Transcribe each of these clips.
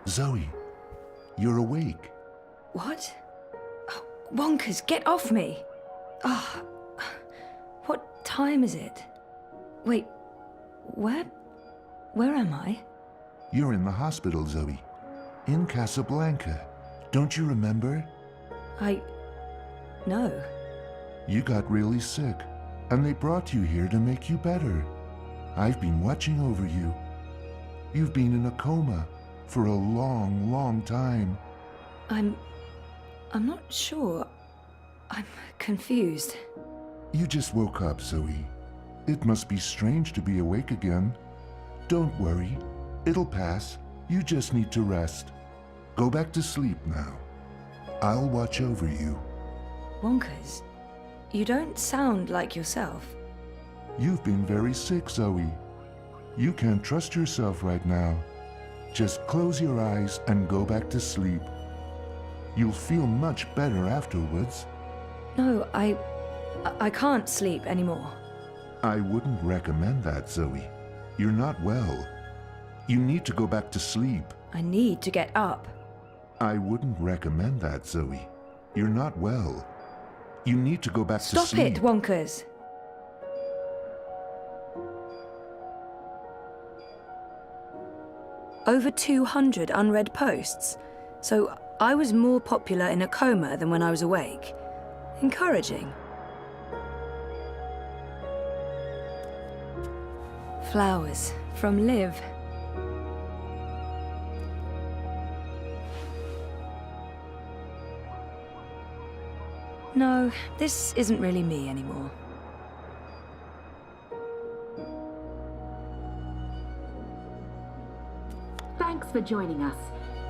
Zoe, you're awake. What? Oh, Wonkers, get off me! Ah, what time is it? Wait, where am I? You're in the hospital, Zoe. In Casablanca. Don't you remember? No. You got really sick, and they brought you here to make you better. I've been watching over you. You've been in a coma for a long, long time. I'm not sure. I'm confused. You just woke up, Zoe. It must be strange to be awake again. Don't worry. It'll pass. You just need to rest. Go back to sleep now. I'll watch over you. Wonkers, you don't sound like yourself. You've been very sick, Zoe. You can't trust yourself right now. Just close your eyes and go back to sleep. You'll feel much better afterwards. No, I can't sleep anymore. I wouldn't recommend that, Zoe. You're not well. You need to go back to sleep. I need to get up. I wouldn't recommend that, Zoe. You're not well. You need to go back to Stop sleep. it, Wonkers! Over 200 unread posts. So I was more popular in a coma than when I was awake. Encouraging. Flowers from Liv. No, this isn't really me anymore. Thanks for joining us.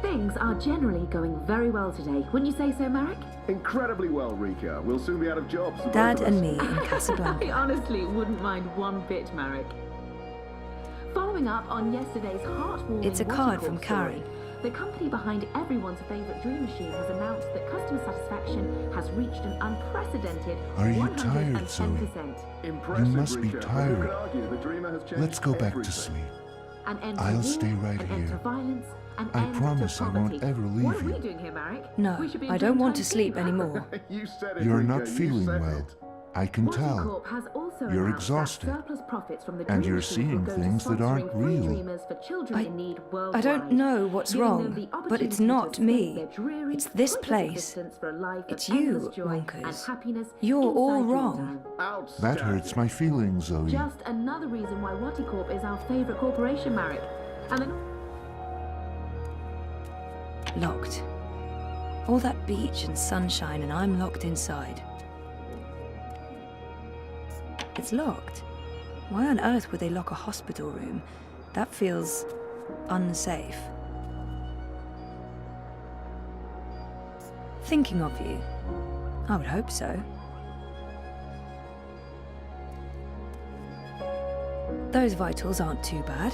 Things are generally going very well today. Wouldn't you say so, Marek? Incredibly well, Rika. We'll soon be out of jobs. the Dad both of and us. me in I Casablanca. honestly wouldn't mind one bit, Marek. Following up on yesterday's heart-warming It's a card Watercorp from Karen. story, the company behind everyone's favourite dream machine has announced that customer satisfaction has reached an unprecedented Are you 110%. tired, Zoe? Impressive, You must be Rika. But tired. who could argue the dreamer has changed Let's go back to everything. sleep. An end to I'll war, stay right an end to here. violence, an I end promise to I won't poverty. ever leave What are you. we doing here, Marek? No, We should be I in don't want Dreamtime to sleep too. anymore. You said it, You're Rika. not You feeling said well. it. I can tell. Watercorp has also You're announced exhausted. that surplus profits from the And Dream you're Machine will seeing go to things that aren't sponsoring free real. dreamers for children in need I worldwide, don't know what's giving them wrong, the but it's opportunity not to me. escape their dreary, It's this pointless place. existence for a life of It's you, endless joy and Wonkers. happiness You're all inside wrong. Dreamtime. That Outstanding. hurts my feelings, Zoe. Just another reason why Watercorp is our favourite corporation, Marek. And then Locked. All that beach and sunshine, and I'm locked inside. It's locked. Why on earth would they lock a hospital room? That feels unsafe. Thinking of you. I would hope so. Those vitals aren't too bad.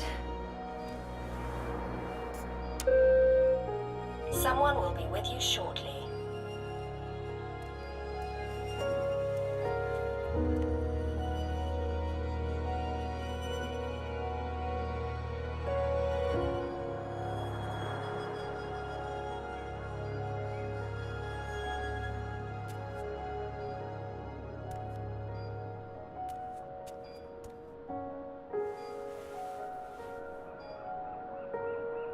Someone will be with you shortly.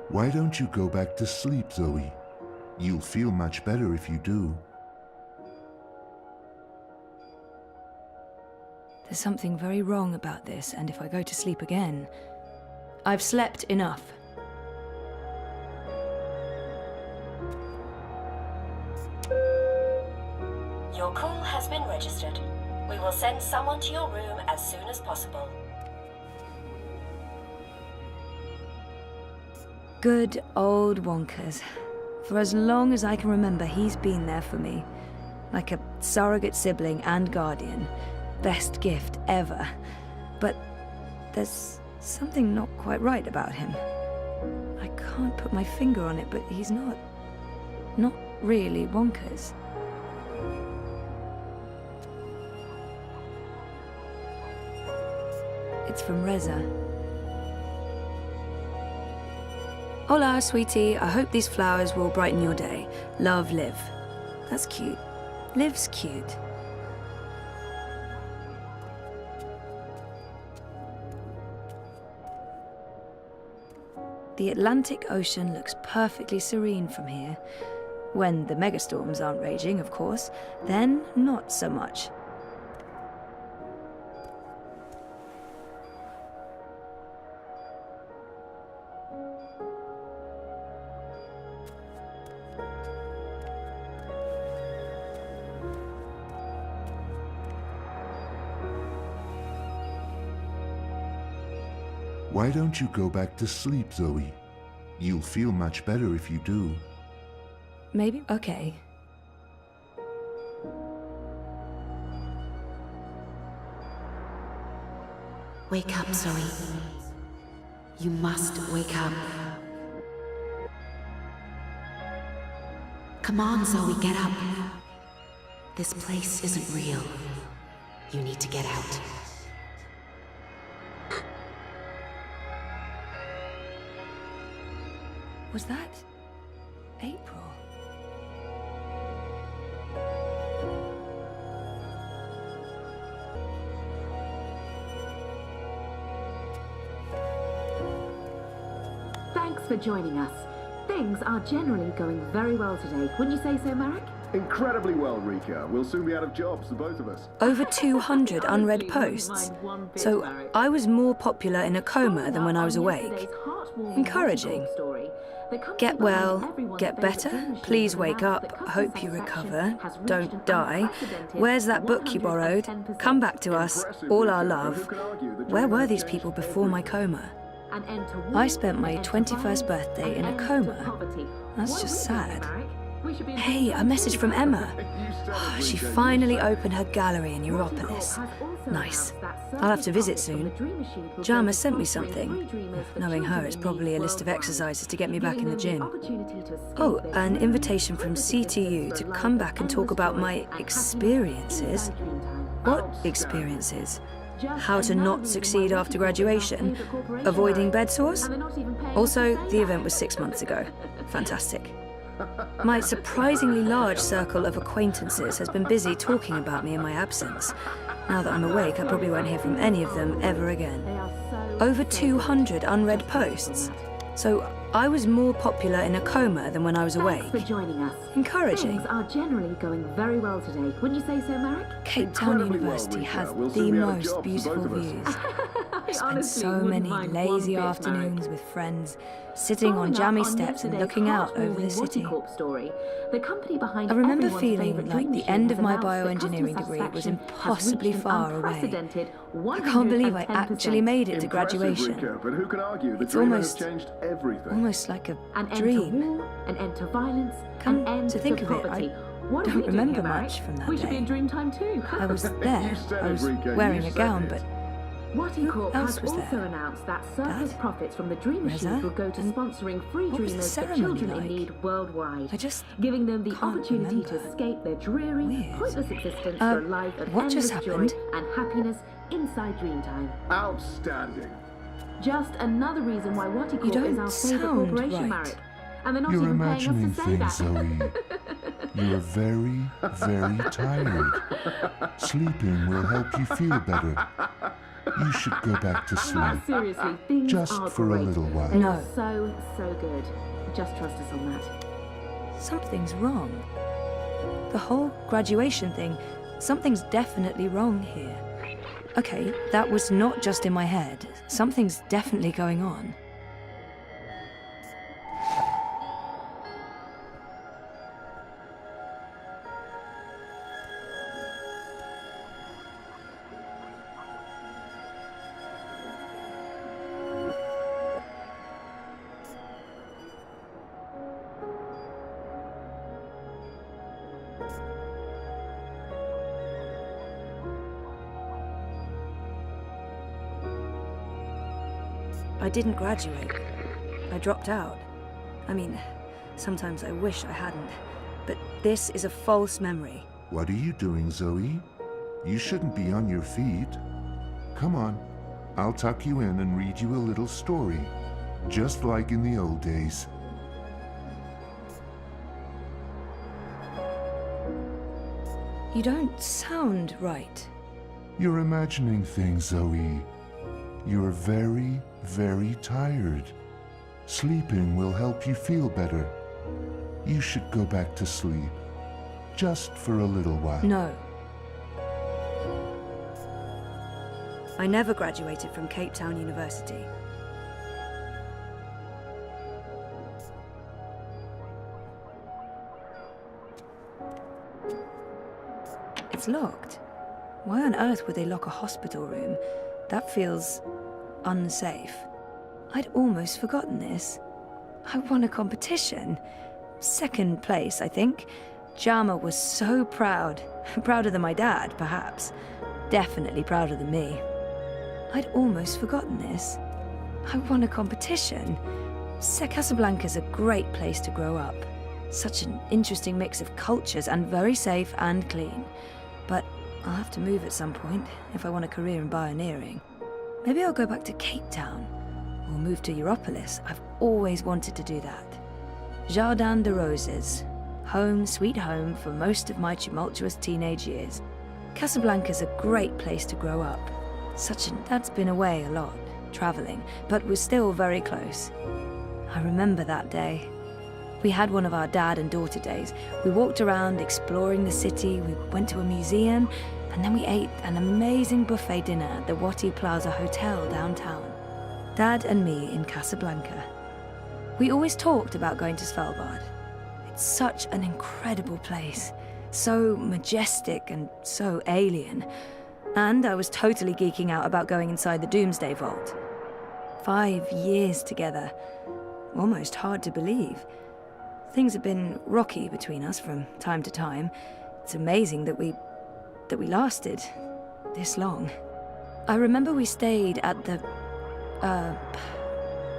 Why don't you go back to sleep, Zoe? You'll feel much better if you do. There's something very wrong about this, and if I go to sleep again, I've slept enough. Your call has been registered. We will send someone to your room as soon as possible. Good old Wonkers. For as long as I can remember, he's been there for me. Like a surrogate sibling and guardian. Best gift ever. But there's something not quite right about him. I can't put my finger on it, but he's not really Wonkers. It's from Reza. Hola, sweetie. I hope these flowers will brighten your day. Love, Liv. That's cute. Liv's cute. The Atlantic Ocean looks perfectly serene from here. When the megastorms aren't raging, of course. Then, not so much. Why don't you go back to sleep, Zoe? You'll feel much better if you do. Maybe? Okay. Wake up, Zoe. You must wake up. Come on, Zoe, get up. This place isn't real. You need to get out. Was that April? Thanks for joining us. Things are generally going very well today. Wouldn't you say so, Marek? Incredibly well, Rika. We'll soon be out of jobs, the both of us. Over 200 unread Honestly, wouldn't posts. mind one bit, So Marek. I was more popular in a coma than when I was On awake. yesterday's heartwarming Encouraging. Watchdog story, the company Get behind well, everyone's get favourite better, dream machine please has wake announced up, that customer hope you satisfaction recover, has reached don't an die. unprecedented Where's that book you borrowed? 110%. Come back to us, Impressive, all our Rika, but love. who can argue? The Where dream were has these changed people before my everything. coma? An end to war, I spent my an end to 21st violence, birthday an in a end to coma. poverty. That's What are just we doing, sad. Marek? We should be in Hey, a Dreamtime message too. from Emma. You said it, She Rika, you finally said it. opened her gallery in Watchdog Europolis. has also Nice. announced that I'll have to circus visit profits from soon. the Dream Machine will Jama go to sent me sponsoring something. free dreamers for Knowing her, children it's in probably need a list of worldwide, exercises to get me back giving in the them gym. opportunity to escape Oh, their an dreams, invitation from hopeless CTU existence to for a life come of back and talk endless about joy my and happiness experiences. inside Dreamtime. What Outstanding. experiences? Just How to another not reason succeed why after Watchdog is our graduation? favourite corporation, Avoiding Marek. bed sores? And they're not even paying us Also, to say the that. event was 6 months ago. Fantastic. My surprisingly large circle of acquaintances has been busy talking about me in my absence. Now that I'm awake, I probably won't hear from any of them ever again. They are so, Over so 200 good. unread Just focus on posts. that. So I was more popular in a coma than when I was Thanks for awake. joining us. Encouraging. Things are generally going very well today. Wouldn't you say so, Marek? Cape Town Incredibly well, University Rika. has We'll the soon be out of most jobs, the beautiful both of us. views. I spent honestly so wouldn't many mind one lazy bit, afternoons Marek. with friends, sitting on Following up jammy on steps and yesterday's looking out over the heartwarming city. Wattycorp story, the company behind I remember everyone's feeling favourite like dream the machine end has of my announced that bioengineering customer degree was satisfaction has impossibly reached an far away. unprecedented I can't believe I 110%. actually made it to Impressive, graduation. Rika, but who can argue? The It's dream almost- has changed everything. Almost like a An end dream. to war, an end to violence, Come an end to think to of it, I poverty. What are don't we doing remember here, Marek? much from that We should be in day. Dreamtime too. I was there. said I it, was Rika, wearing you a said gown, it. but Wattycorp Who else has was also there? announced that surplus Dad? profits from the Dream Machine Reza? will go to And sponsoring free what was the dreamers for ceremony children in like? need worldwide, I just giving them the can't opportunity to remember. escape their dreary, Weird. pointless existence Uh, for a life of what just endless joy happened? and happiness inside Dreamtime. Outstanding. Just another reason why You Wattycorp don't is our favourite sound corporation, right. Marek. And they're not You're even imagining paying us to say things, that. Zoe. You're very, very tired. Sleeping will help you feel better. You should go back to sleep. But seriously, things Just are for a great. little while. They No. are so good. Just trust us on that. something's wrong. The whole graduation thing, something's definitely wrong here. Okay, that was not just in my head. Something's definitely going on. I didn't graduate. I dropped out. I mean, sometimes I wish I hadn't. But this is a false memory. What are you doing, Zoe? You shouldn't be on your feet. Come on, I'll tuck you in and read you a little story, just like in the old days. You don't sound right. You're imagining things, Zoe. You're very, very tired. Sleeping will help you feel better. You should go back to sleep, just for a little while. No. I never graduated from Cape Town University. It's locked. Why on earth would they lock a hospital room? That feels unsafe. I'd almost forgotten this. I won a competition. Second place, I think. Jama was so proud. Prouder than my dad, perhaps. Definitely prouder than me. I'd almost forgotten this. I won a competition. Casablanca's a great place to grow up. Such an interesting mix of cultures and very safe and clean. But I'll have to move at some point if I want a career in pioneering. Maybe I'll go back to Cape Town or move to Europolis. I've always wanted to do that. Jardin de Roses. Home, sweet home for most of my tumultuous teenage years. Casablanca's a great place to grow up. Dad's been away a lot, traveling, but we're still very close. I remember that day. We had one of our dad and daughter days. We walked around exploring the city, we went to a museum, and then we ate an amazing buffet dinner at the Wati Plaza Hotel downtown. Dad and me in Casablanca. We always talked about going to Svalbard. It's such an incredible place. So majestic and so alien. And I was totally geeking out about going inside the Doomsday Vault. 5 years together. Almost hard to believe. Things have been rocky between us from time to time. It's amazing that we lasted this long. I remember we stayed at the...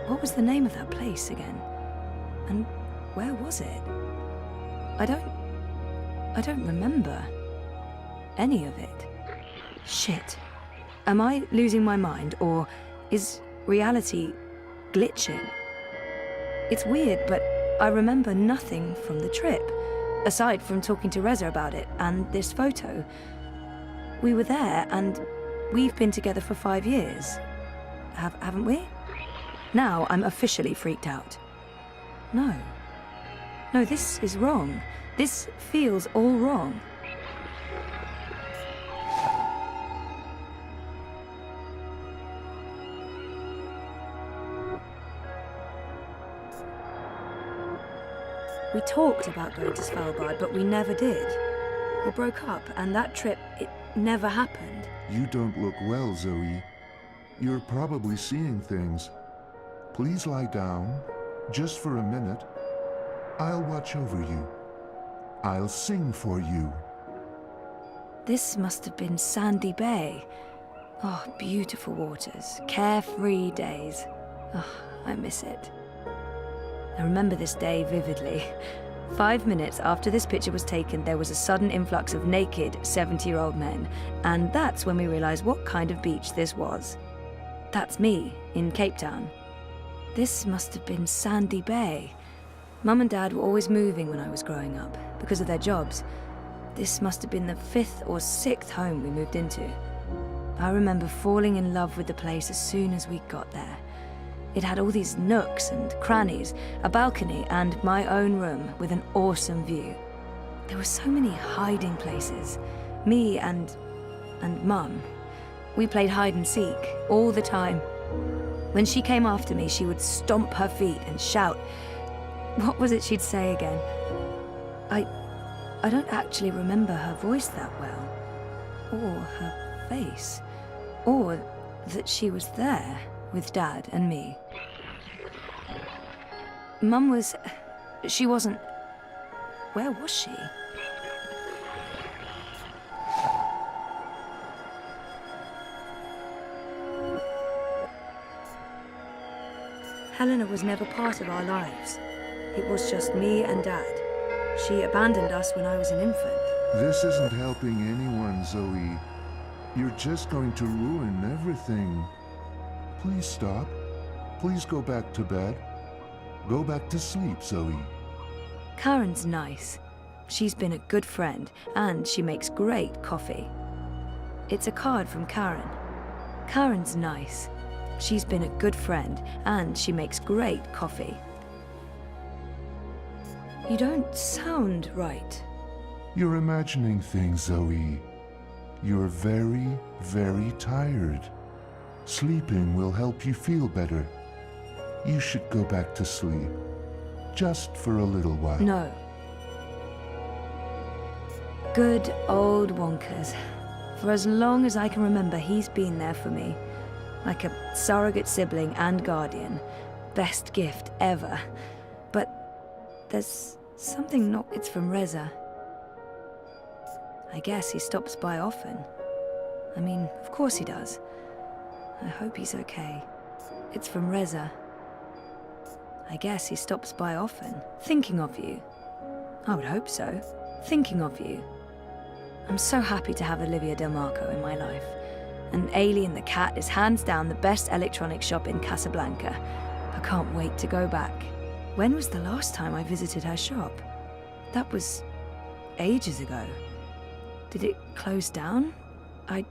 what was the name of that place again? And where was it? I don't remember any of it. Shit. Am I losing my mind, or is reality glitching? It's weird, but I remember nothing from the trip, aside from talking to Reza about it and this photo. We were there, and we've been together for 5 years. Haven't we? Now I'm officially freaked out. No, this is wrong. This feels all wrong. We talked about going to Svalbard, but we never did. We broke up, and that trip, it never happened. You don't look well, Zoe. You're probably seeing things. Please lie down, just for a minute. I'll watch over you. I'll sing for you. This must have been Sandy Bay. Oh, beautiful waters, carefree days. Oh, I miss it. I remember this day vividly. 5 minutes after this picture was taken, there was a sudden influx of naked 70-year-old men, and that's when we realized what kind of beach this was. That's me, in Cape Town. This must have been Sandy Bay. Mum and Dad were always moving when I was growing up, because of their jobs. This must have been the 5th or 6th home we moved into. I remember falling in love with the place as soon as we got there. It had all these nooks and crannies, a balcony, and my own room with an awesome view. There were so many hiding places. Me and Mum. We played hide and seek all the time. When she came after me, she would stomp her feet and shout. What was it she'd say again? I don't actually remember her voice that well, or her face, or that she was there with Dad and me. Mum she wasn't... Where was she? Helena was never part of our lives. It was just me and Dad. She abandoned us when I was an infant. This isn't helping anyone, Zoe. You're just going to ruin everything. Please stop. Please go back to bed. Go back to sleep, Zoe. Karen's nice. She's been a good friend, and she makes great coffee. It's a card from Karen. Karen's nice. She's been a good friend, and she makes great coffee. You don't sound right. You're imagining things, Zoe. You're very, very tired. Sleeping will help you feel better. You should go back to sleep. Just for a little while. No. Good old Wonkers. For as long as I can remember, he's been there for me. Like a surrogate sibling and guardian. Best gift ever. But there's something not... It's from Reza. I guess he stops by often. I mean, of course he does. I hope he's okay. It's from Reza. I guess he stops by often. Thinking of you. I would hope so. Thinking of you. I'm so happy to have Olivia Del Marco in my life. And Alien the Cat is hands down the best electronics shop in Casablanca. I can't wait to go back. When was the last time I visited her shop? That was ages ago. Did it close down? I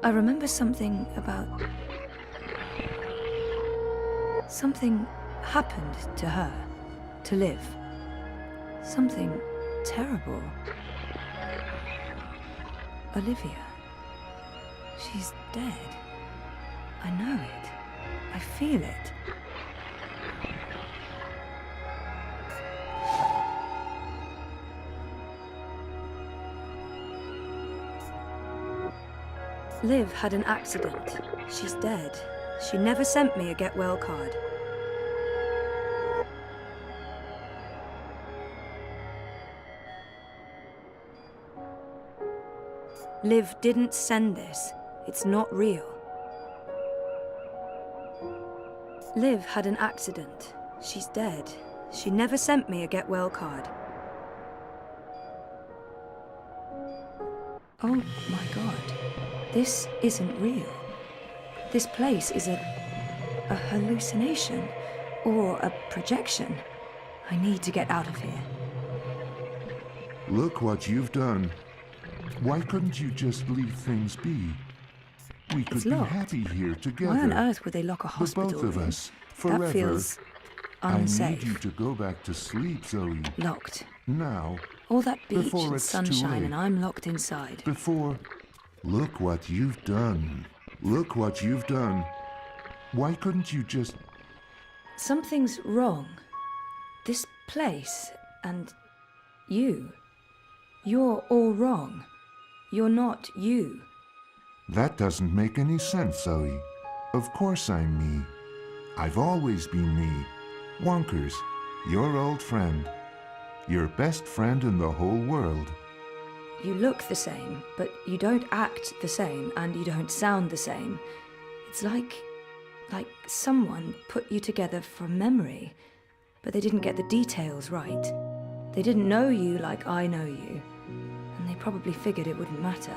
remember something about... Something happened to her, to Liv. Something terrible. Olivia. She's dead. I know it. I feel it. Liv had an accident. She's dead. She never sent me a get well card. Liv didn't send this. It's not real. Liv had an accident. She's dead. She never sent me a get well card. Oh my god. This isn't real. This place is a hallucination or a projection. I need to get out of here. Look what you've done. Why couldn't you just leave things be? We could It's be locked. happy here together. Why on earth would they lock a The hospital both of room? us, forever. That feels I unsafe. need you to go back to sleep, Zoe. Locked. Now, All that beach Before and it's too sunshine, late. and I'm locked inside. before... Look what you've done. Look what you've done. Why couldn't you just... Something's wrong. This place and you. You're all wrong. You're not you. That doesn't make any sense, Zoe. Of course I'm me. I've always been me. Wonkers, your old friend. Your best friend in the whole world. You look the same, but you don't act the same, and you don't sound the same. It's like someone put you together from memory, but they didn't get the details right. They didn't know you like I know you, and they probably figured it wouldn't matter.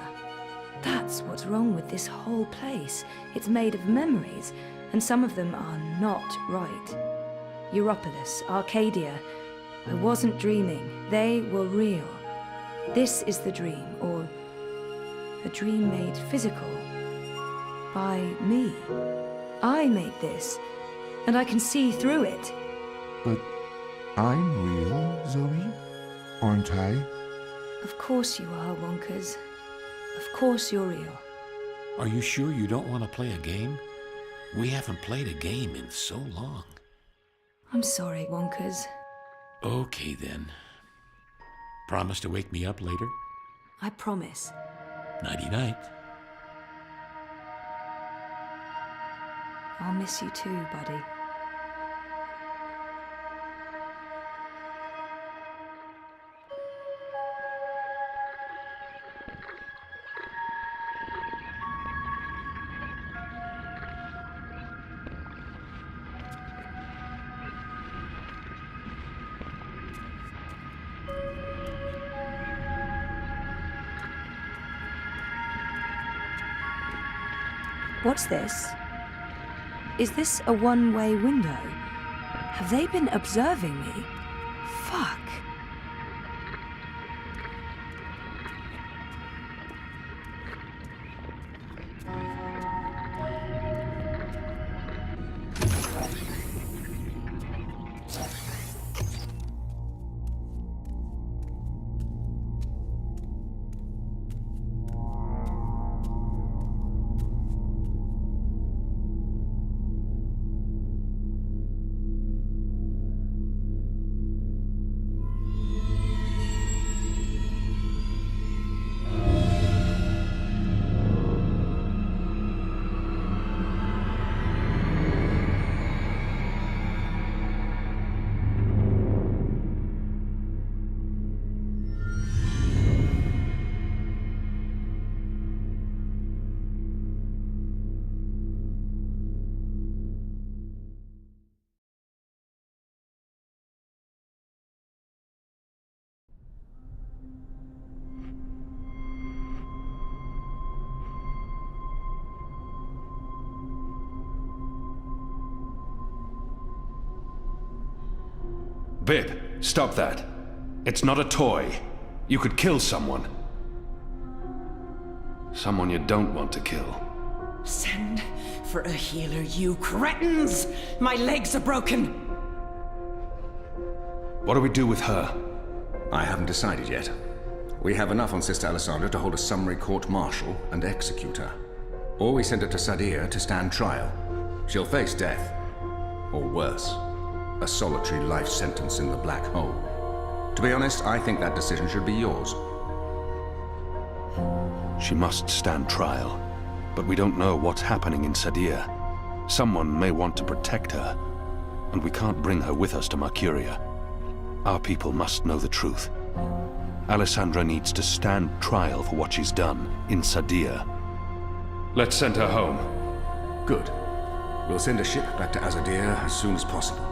That's what's wrong with this whole place. It's made of memories, and some of them are not right. Europolis, Arcadia. I wasn't dreaming. They were real. This is the dream, or a dream made physical by me. I made this, and I can see through it. But I'm real, Zoe? Aren't I? Of course you are, Wonkers. Of course you're real. Are you sure you don't want to play a game? We haven't played a game in so long. I'm sorry, Wonkers. Okay, then. Promise to wake me up later? I promise. Nighty-night. I'll miss you too, buddy. What's this? Is this a one-way window? Have they been observing me? Fuck. Bib, stop that. It's not a toy. You could kill someone. Someone you don't want to kill. Send for a healer, you cretins! My legs are broken! What do we do with her? I haven't decided yet. We have enough on Sister Alessandra to hold a summary court-martial and execute her. Or we send her to Sadir to stand trial. She'll face death. Or worse, a solitary life sentence in the black hole. To be honest, I think that decision should be yours. She must stand trial. But we don't know what's happening in Sadir. Someone may want to protect her, and we can't bring her with us to Mercuria. Our people must know the truth. Alessandra needs to stand trial for what she's done in Sadir. Let's send her home. Good. We'll send a ship back to Azadir as soon as possible.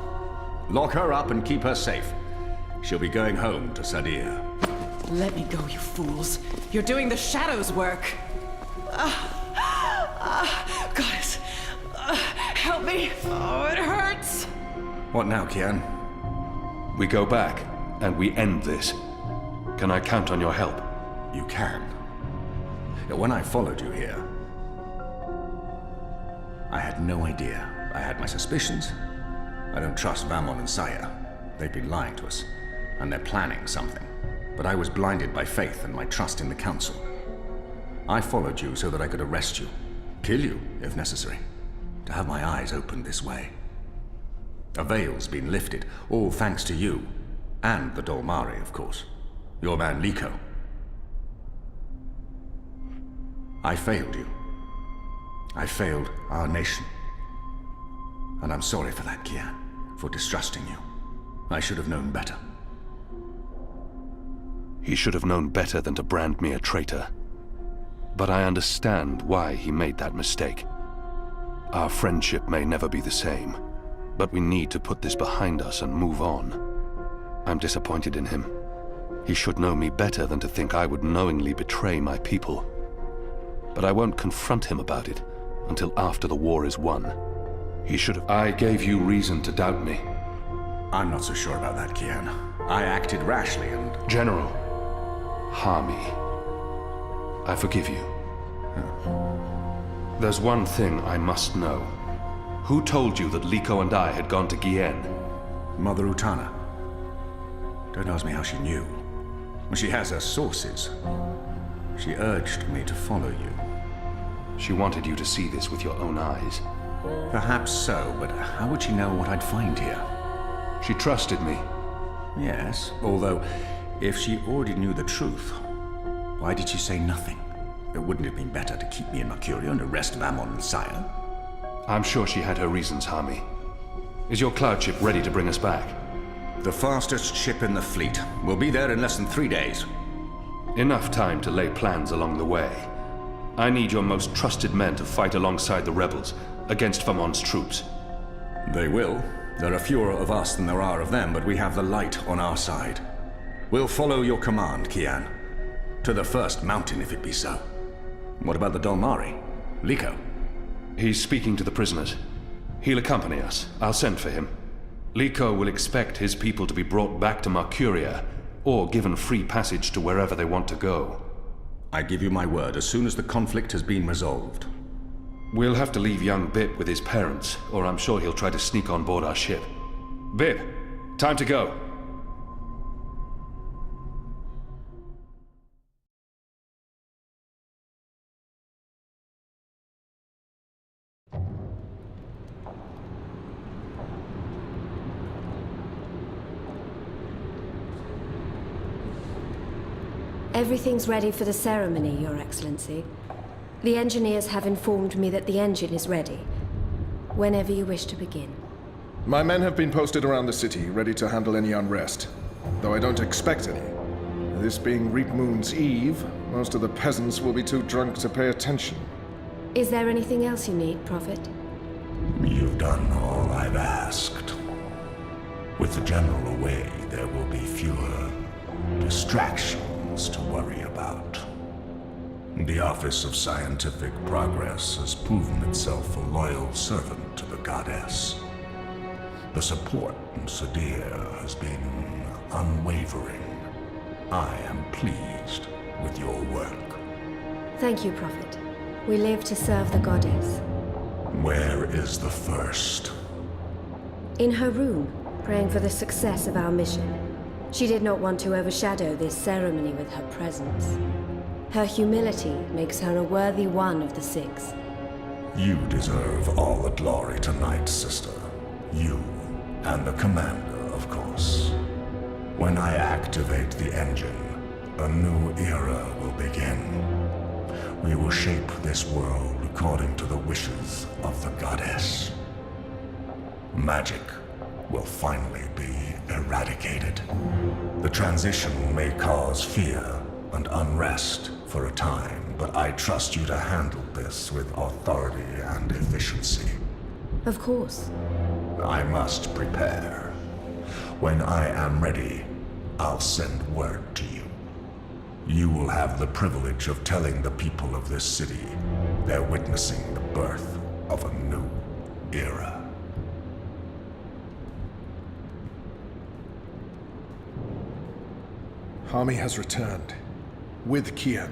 Lock her up and keep her safe. She'll be going home to Sadir. Let me go, you fools. You're doing the Shadow's work. Goddess, help me. Oh, it hurts. What now, Kian? We go back, and we end this. Can I count on your help? You can. When I followed you here, I had no idea. I had my suspicions. I don't trust Vamon and Saya. They've been lying to us, and they're planning something. But I was blinded by faith and my trust in the Council. I followed you so that I could arrest you. Kill you, if necessary. To have my eyes opened this way. A veil's been lifted, all thanks to you. And the Dolmari, of course. Your man Liko. I failed you. I failed our nation. And I'm sorry for that, Kian. For distrusting you. I should have known better. He should have known better than to brand me a traitor. But I understand why he made that mistake. Our friendship may never be the same, but we need to put this behind us and move on. I'm disappointed in him. He should know me better than to think I would knowingly betray my people. But I won't confront him about it until after the war is won. He should have... I gave you reason to doubt me. I'm not so sure about that, Kian. I acted rashly and... General, Harmy, I forgive you. There's one thing I must know. Who told you that Liko and I had gone to Gien? Mother Utana. Don't ask me how she knew. She has her sources. She urged me to follow you. She wanted you to see this with your own eyes. Perhaps so, but how would she know what I'd find here? She trusted me. Yes, although, if she already knew the truth, why did she say nothing? Wouldn't it have been better to keep me in Mercuria and arrest Vamon and Saya? I'm sure she had her reasons, Harmy. Is your cloud ship ready to bring us back? The fastest ship in the fleet. We'll be there in less than 3 days. Enough time to lay plans along the way. I need your most trusted men to fight alongside the rebels, against Vamon's troops. They will. There are fewer of us than there are of them, but we have the light on our side. We'll follow your command, Kian. To the first mountain, if it be so. What about the Dolmari? Liko? He's speaking to the prisoners. He'll accompany us. I'll send for him. Liko will expect his people to be brought back to Mercuria, or given free passage to wherever they want to go. I give you my word, as soon as the conflict has been resolved. We'll have to leave young Bip with his parents, or I'm sure he'll try to sneak on board our ship. Bip, time to go. Everything's ready for the ceremony, Your Excellency. The engineers have informed me that the engine is ready. Whenever you wish to begin. My men have been posted around the city, ready to handle any unrest. Though I don't expect any. This being Reap Moon's Eve, most of the peasants will be too drunk to pay attention. Is there anything else you need, Prophet? You've done all I've asked. With the General away, there will be fewer distractions to worry about. The Office of Scientific Progress has proven itself a loyal servant to the Goddess. The support in Sadir has been unwavering. I am pleased with your work. Thank you, Prophet. We live to serve the goddess. Where is the first? In her room, praying for the success of our mission. She did not want to overshadow this ceremony with her presence. Her humility makes her a worthy one of the six. You deserve all the glory tonight, sister. You, and the commander, of course. When I activate the engine, a new era will begin. We will shape this world according to the wishes of the goddess. Magic will finally be eradicated. The transition may cause fear and unrest for a time, but I trust you to handle this with authority and efficiency. Of course. I must prepare. When I am ready, I'll send word to you. You will have the privilege of telling the people of this city they're witnessing the birth of a new era. Hami has returned. With Kian.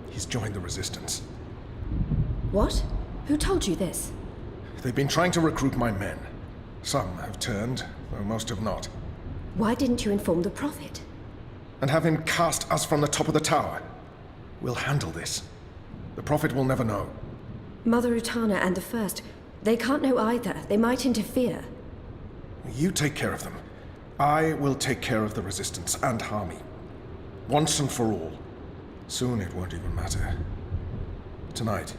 He's joined the Resistance. What? Who told you this? They've been trying to recruit my men. Some have turned, though most have not. Why didn't you inform the Prophet? And have him cast us from the top of the tower. We'll handle this. The Prophet will never know. Mother Utana and the First, they can't know either. They might interfere. You take care of them. I will take care of the Resistance and Hami. Once and for all. Soon it won't even matter. Tonight,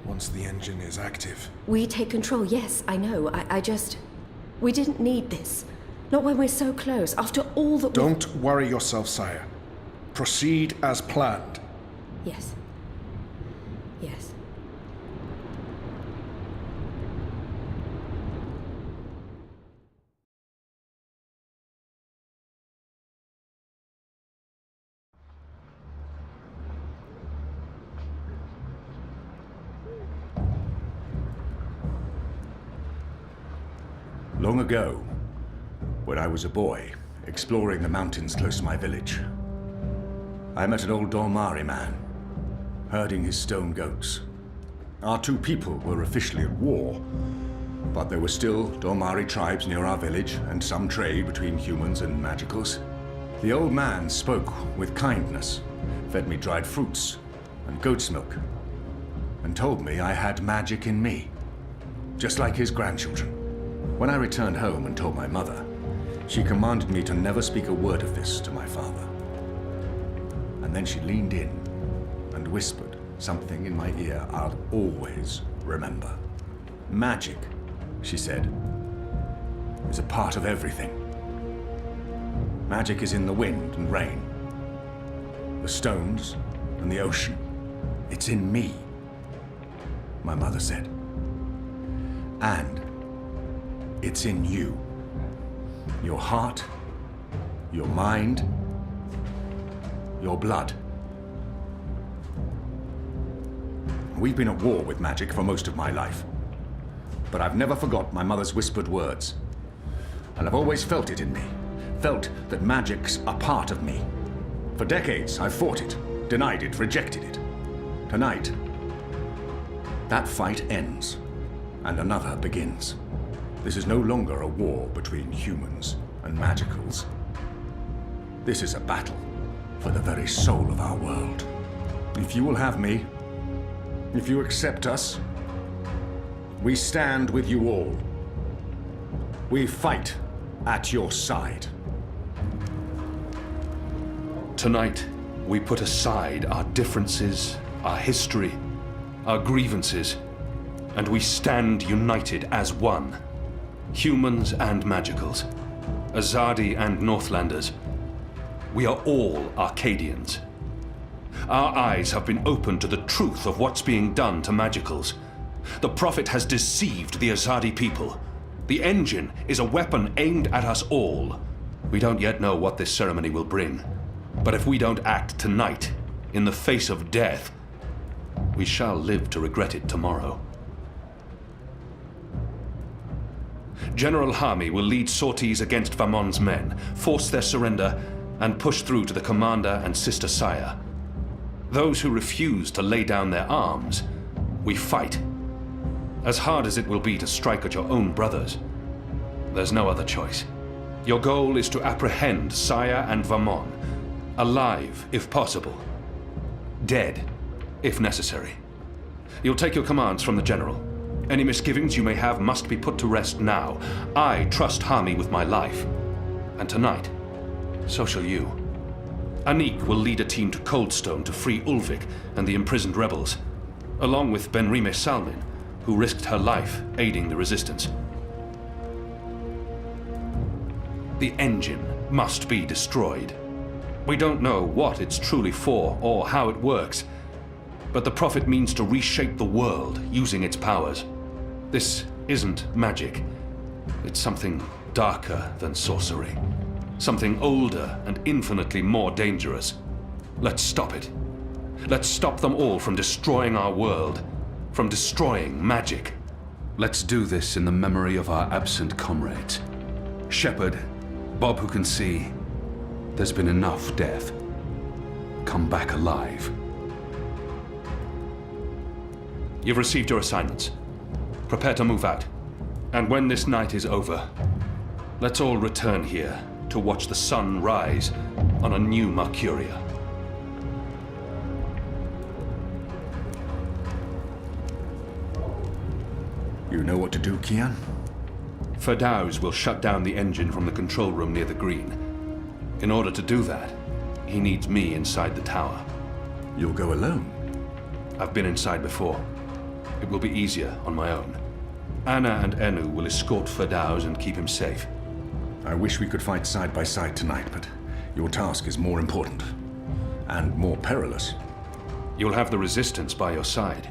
once the engine is active. We take control, yes, I know. I just... We didn't need this. Not when we're so close, after all that Don't worry yourself, sire. Proceed as planned. Yes. Yes. Long ago, when I was a boy, exploring the mountains close to my village, I met an old Dormari man, herding his stone goats. Our two people were officially at war, but there were still Dormari tribes near our village and some trade between humans and magicals. The old man spoke with kindness, fed me dried fruits and goat's milk, and told me I had magic in me, just like his grandchildren. When I returned home and told my mother, she commanded me to never speak a word of this to my father. And then she leaned in and whispered something in my ear I'll always remember. Magic, she said, is a part of everything. Magic is in the wind and rain, the stones and the ocean. It's in me, my mother said. And it's in you. Your heart, your mind, your blood. We've been at war with magic for most of my life. But I've never forgot my mother's whispered words. And I've always felt it in me. Felt that magic's a part of me. For decades, I've fought it, denied it, rejected it. Tonight, that fight ends, and another begins. This is no longer a war between humans and magicals. This is a battle for the very soul of our world. If you will have me, if you accept us, we stand with you all. We fight at your side. Tonight, we put aside our differences, our history, our grievances, and we stand united as one. Humans and magicals, Azadi and Northlanders. We are all Arcadians. Our eyes have been opened to the truth of what's being done to magicals. The Prophet has deceived the Azadi people. The engine is a weapon aimed at us all. We don't yet know what this ceremony will bring. But if we don't act tonight, in the face of death, we shall live to regret it tomorrow. General Harmy will lead sorties against Vamon's men, force their surrender, and push through to the commander and Sister Saya. Those who refuse to lay down their arms, we fight. As hard as it will be to strike at your own brothers, there's no other choice. Your goal is to apprehend Saya and Vamon, alive if possible, dead if necessary. You'll take your commands from the General. Any misgivings you may have must be put to rest now. I trust Harmy with my life. And tonight, so shall you. Anik will lead a team to Coldstone to free Ulvik and the imprisoned rebels, along with Benrime Salmin, who risked her life aiding the resistance. The engine must be destroyed. We don't know what it's truly for or how it works, but the Prophet means to reshape the world using its powers. This isn't magic. It's something darker than sorcery. Something older and infinitely more dangerous. Let's stop it. Let's stop them all from destroying our world, from destroying magic. Let's do this in the memory of our absent comrades. Shepard, Bob who can see, there's been enough death. Come back alive. You've received your assignments. Prepare to move out. And when this night is over, let's all return here to watch the sun rise on a new Mercuria. You know what to do, Kian? Ferdows will shut down the engine from the control room near the green. In order to do that, he needs me inside the tower. You'll go alone? I've been inside before. It will be easier on my own. Anna and Enu will escort Ferdows and keep him safe. I wish we could fight side by side tonight, but your task is more important. And more perilous. You'll have the Resistance by your side.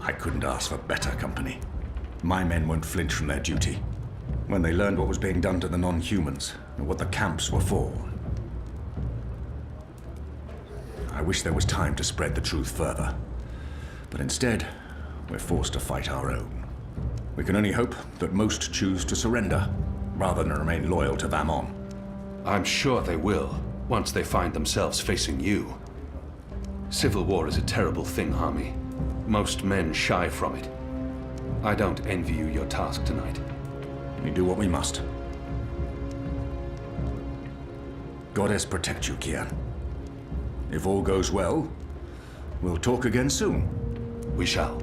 I couldn't ask for better company. My men won't flinch from their duty. When they learned what was being done to the non-humans, and what the camps were for. I wish there was time to spread the truth further. But instead, we're forced to fight our own. We can only hope that most choose to surrender, rather than remain loyal to Vamon. I'm sure they will, once they find themselves facing you. Civil war is a terrible thing, Harmy. Most men shy from it. I don't envy you your task tonight. We do what we must. Goddess protect you, Kian. If all goes well, we'll talk again soon. We shall.